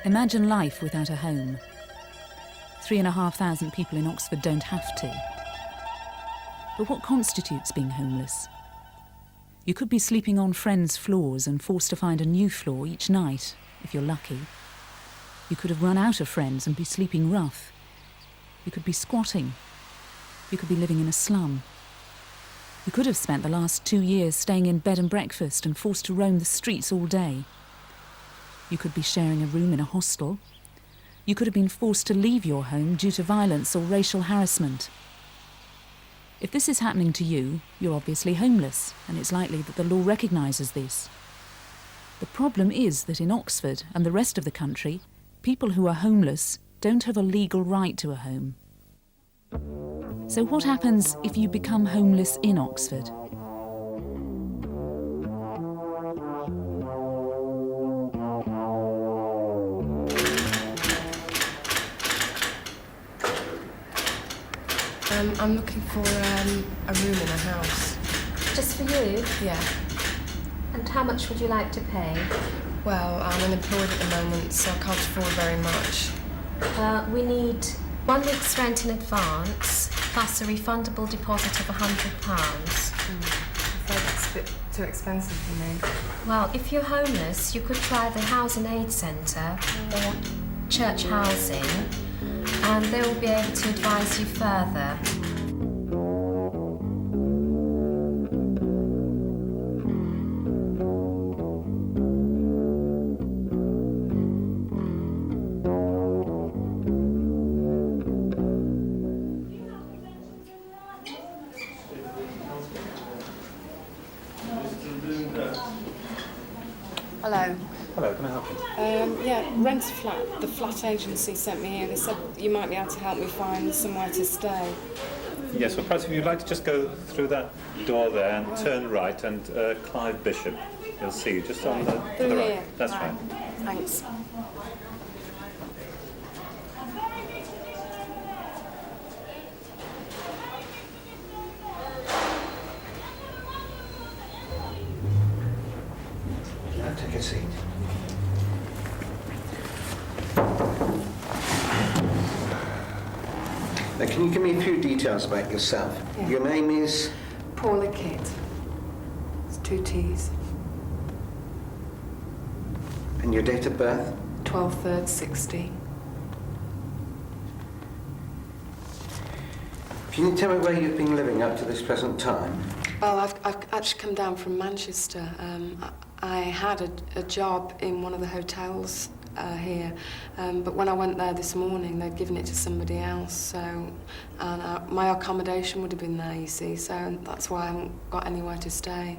Imagine life without a home. 3,500 people in Oxford don't have to. But what constitutes being homeless? You could be sleeping on friends' floors and forced to find a new floor each night, if you're lucky. You could have run out of friends and be sleeping rough. You could be squatting. You could be living in a slum. You could have spent the last 2 years staying in bed and breakfast and forced to roam the streets all day. You could be sharing a room in a hostel. You could have been forced to leave your home due to violence or racial harassment. If this is happening to you, you're obviously homeless, and it's likely that the law recognises this. The problem is that in Oxford and the rest of the country, people who are homeless don't have a legal right to a home. So what happens if you become homeless in Oxford? I'm looking for a room in a house. Just for you? Yeah. And how much would you like to pay? Well, I'm unemployed at the moment, so I can't afford very much. We need 1 week's rent in advance, plus a refundable deposit of £100. So that's a bit too expensive for me. Well, if you're homeless, you could try the Housing Aid Centre or Church Housing, and they will be able to advise you further. Hello. Hello, can I help you? Yeah, rent a flat. The flat agency sent me here. They said you might be able to help me find somewhere to stay. Yes, well, perhaps if you'd like to just go through that door there and turn right, and Clive Bishop, you'll see you just on the, to Through the right. here? That's right. Thanks. Now take a seat. Now, can you give me a few details about yourself? Yeah. Your name is? Paula Kidd. It's 2 T's. And your date of birth? 12/3/60. Can you tell me where you've been living up to this present time? Well, I've actually come down from Manchester. I had a job in one of the hotels here, but when I went there this morning, they'd given it to somebody else. And my accommodation would have been there, you see. So that's why I haven't got anywhere to stay.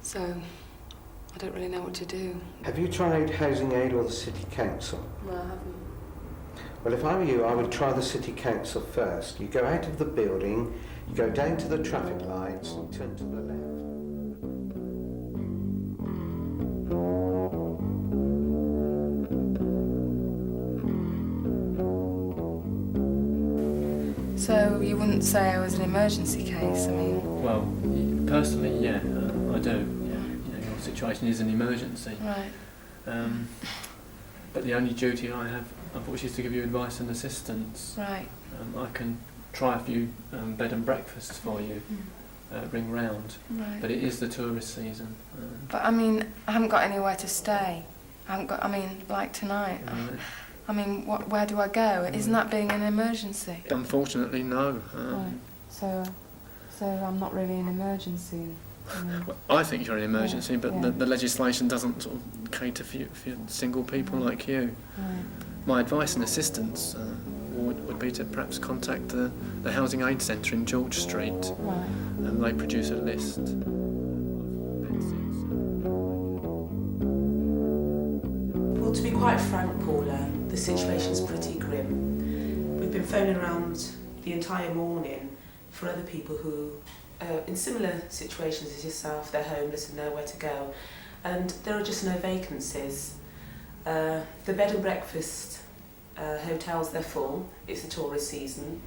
So I don't really know what to do. Have you tried Housing Aid or the City Council? No, I haven't. Well, if I were you, I would try the City Council first. You go out of the building, you go down to the traffic lights and turn to the left. So you wouldn't say I was an emergency case? I mean, Well, personally, yeah, I do. Yeah, you know, your situation is an emergency. right. But the only duty I have, unfortunately, is to give you advice and assistance. Right. I can try a few bed and breakfasts for you, ring round, Right. but it is the tourist season. But I mean, I haven't got anywhere to stay. I haven't got. I mean, like tonight. I mean, where do I go? Isn't that being an emergency? Unfortunately, no. Right. So I'm not really an emergency. Well, I think you're an emergency, but yeah. the legislation doesn't sort of cater for single people like you. Right. My advice and assistance would be to perhaps contact the Housing Aid Centre in George Street, Right. and they produce a list. Well, to be quite frank, Paula, the situation's pretty grim. We've been phoning around the entire morning for other people who are in similar situations as yourself. They're homeless and nowhere to go, and there are just no vacancies. The bed and breakfast hotels, they're full. It's the tourist season.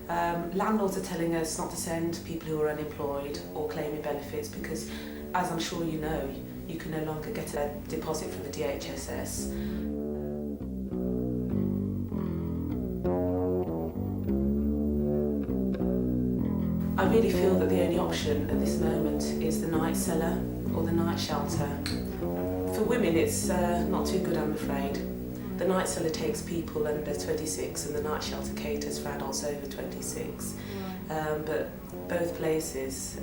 Landlords are telling us not to send people who are unemployed or claiming benefits because, as I'm sure you know, you can no longer get a deposit from the DHSS. I really feel that the only option at this moment is the night cellar or the night shelter. For women, it's not too good, I'm afraid. The night cellar takes people under 26 and the night shelter caters for adults over 26. But both places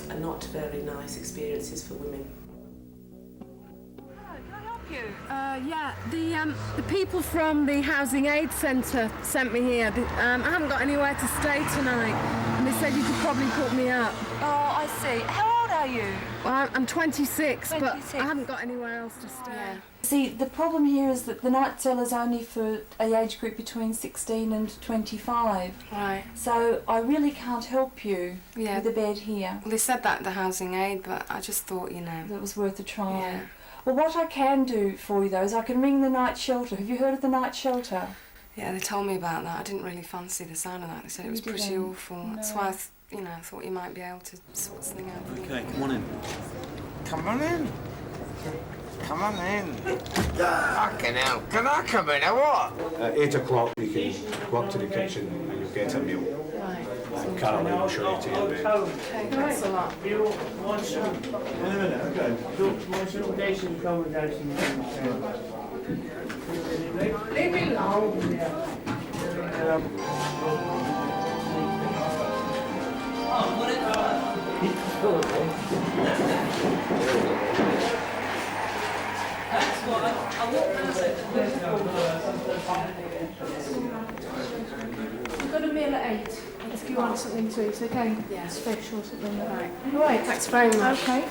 are not very nice experiences for women. Yeah, the people from the Housing Aid Centre sent me here. I haven't got anywhere to stay tonight, and they said you could probably put me up. Oh, I see. How old are you? Well, I'm 26, but 26. I haven't got anywhere else to stay. Yeah. See, the problem here is that the night cellar's only for a age group between 16 and 25. Right. So I really can't help you Yeah. with a bed here. Well, they said that at the housing aid, but I just thought, you know. That was worth a try. Yeah. Well, what I can do for you, though, is I can ring the night shelter. Have you heard of the night shelter? Yeah, they told me about that. I didn't really fancy the sound of that. They said it was You pretty didn't? awful. That's why I thought you might be able to sort something out. Okay, come on in. Come on in. Come on in. Fucking hell. Can I come in or what? At 8 o'clock you can go up to the kitchen and you'll get a meal. Right. And Caroline will show you to your bed. Okay, thanks a lot. Leave me alone. We've got a meal at 8, if you want something to eat, okay? Yeah. It's fish or something like that. All right, thanks very much. Okay.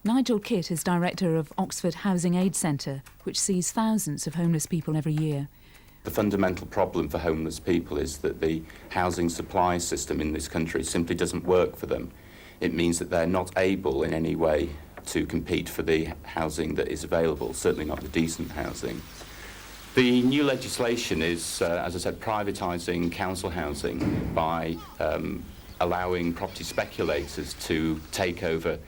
Nigel Kitt is director of Oxford Housing Aid Centre, which sees thousands of homeless people every year. The fundamental problem for homeless people is that the housing supply system in this country simply doesn't work for them. It means that they're not able in any way to compete for the housing that is available, certainly not the decent housing. The new legislation is, as I said, privatising council housing by allowing property speculators to take over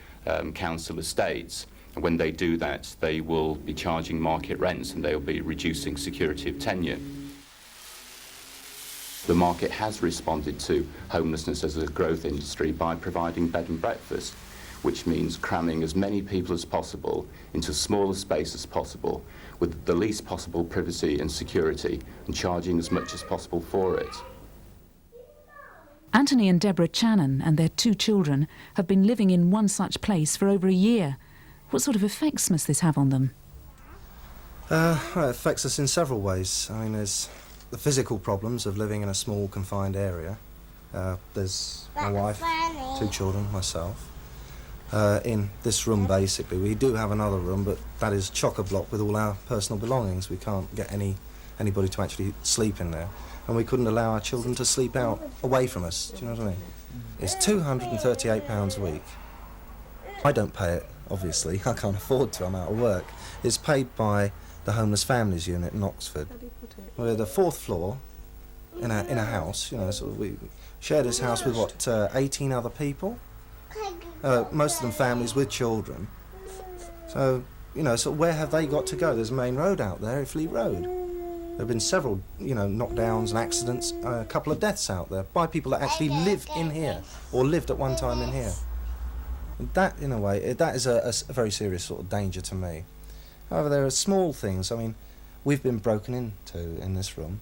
council estates. And when they do that, they will be charging market rents and they'll be reducing security of tenure. The market has responded to homelessness as a growth industry by providing bed and breakfast, which means cramming as many people as possible into as small a space as possible with the least possible privacy and security and charging as much as possible for it. Anthony and Deborah Channon and their 2 children have been living in one such place for over a year. What sort of effects must this have on them? Well, it affects us in several ways. I mean, there's the physical problems of living in a small, confined area. There's my wife, 2 children, myself. In this room, basically. We do have another room, but that is chock-a-block with all our personal belongings. We can't get anybody to actually sleep in there. And we couldn't allow our children to sleep out away from us. Do you know what I mean? It's £238 a week. I don't pay it, obviously. I can't afford to. I'm out of work. It's paid by the Homeless Families Unit in Oxford. We're the 4th floor in a house. You know, so we share this house with, 18 other people? Most of them families with children. So, you know, so where have they got to go? There's a main road out there, Fleet Road. There have been several, knockdowns and accidents, a couple of deaths out there by people that actually live in here or lived at one time in here. And that, in a way, that is a very serious sort of danger to me. However, there are small things. I mean, we've been broken into in this room,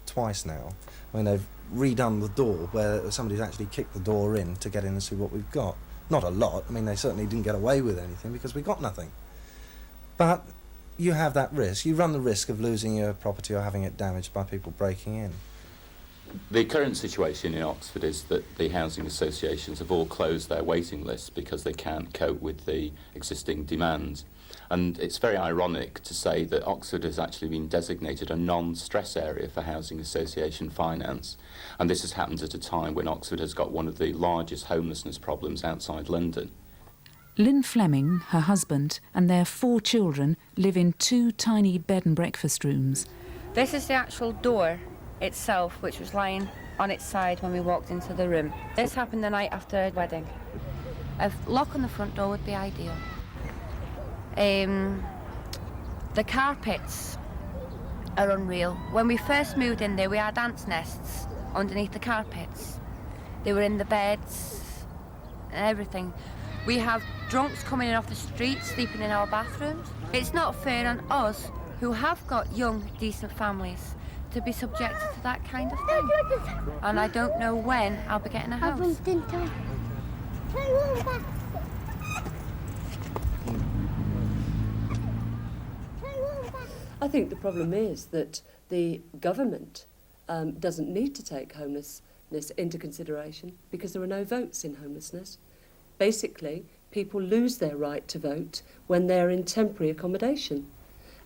twice now. I mean, they've redone the door where somebody's actually kicked the door in to get in and see what we've got. Not a lot. I mean, they certainly didn't get away with anything because we got nothing. But you have that risk. You run the risk of losing your property or having it damaged by people breaking in. The current situation in Oxford is that the housing associations have all closed their waiting lists because they can't cope with the existing demand. And it's very ironic to say that Oxford has actually been designated a non-stress area for housing association finance. And this has happened at a time when Oxford has got one of the largest homelessness problems outside London. Lynn Fleming, her husband, and their 4 children live in 2 tiny bed and breakfast rooms. This is the actual door itself, which was lying on its side when we walked into the room. This happened the night after a wedding. A lock on the front door would be ideal. The carpets are unreal. When we first moved in there, we had ants' nests underneath the carpets. They were in the beds and everything. We have drunks coming in off the street, sleeping in our bathrooms. It's not fair on us, who have got young, decent families, to be subjected to that kind of thing. And I don't know when I'll be getting a house. I think the problem is that the government doesn't need to take homelessness into consideration because there are no votes in homelessness. Basically, people lose their right to vote when they're in temporary accommodation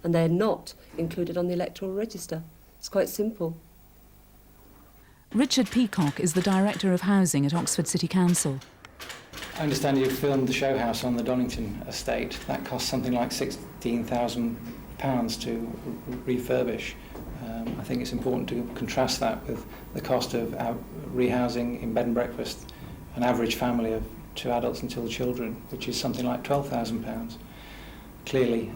and they're not included on the electoral register. It's quite simple. Richard Peacock is the Director of Housing at Oxford City Council. I understand you filmed the show house on the Donington estate. That cost something like £16,000 to refurbish. I think it's important to contrast that with the cost of rehousing in bed and breakfast an average family of 2 adults and 2 children, which is something like £12,000. Clearly,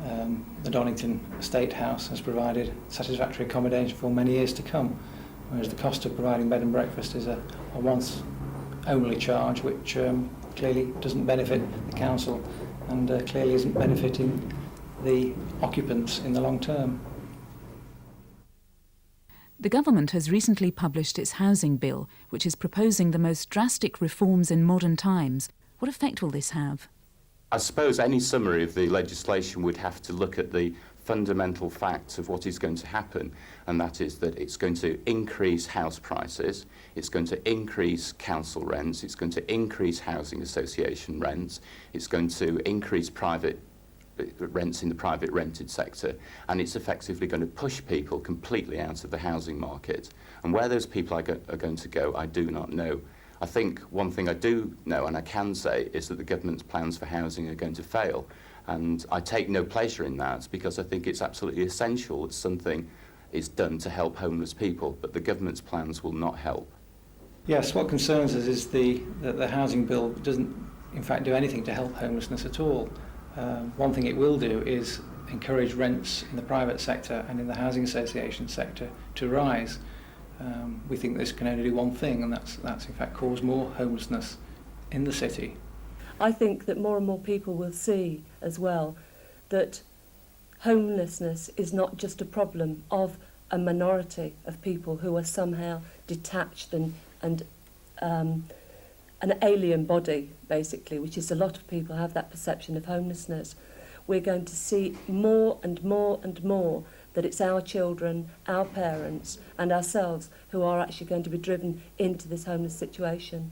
the Donington Estate House has provided satisfactory accommodation for many years to come, whereas the cost of providing bed and breakfast is a once-only charge, which clearly doesn't benefit the council and clearly isn't benefiting the occupants in the long term. The government has recently published its housing bill, which is proposing the most drastic reforms in modern times. What effect will this have? I suppose any summary of the legislation would have to look at the fundamental facts of what is going to happen, and that is that it's going to increase house prices, it's going to increase council rents, it's going to increase housing association rents, it's going to increase private rents in the private rented sector, and it's effectively going to push people completely out of the housing market. And where those people are going to go, I do not know. I think one thing I do know and I can say is that the government's plans for housing are going to fail, and I take no pleasure in that because I think it's absolutely essential that something is done to help homeless people, but the government's plans will not help. Yes, what concerns us is that the housing bill doesn't in fact do anything to help homelessness at all. One thing it will do is encourage rents in the private sector and in the housing association sector to rise. We think this can only do one thing, and that's in fact cause more homelessness in the city. I think that more and more people will see as well that homelessness is not just a problem of a minority of people who are somehow detached and an alien body, basically, which is a lot of people have that perception of homelessness. We're going to see more and more and more that it's our children, our parents and ourselves who are actually going to be driven into this homeless situation.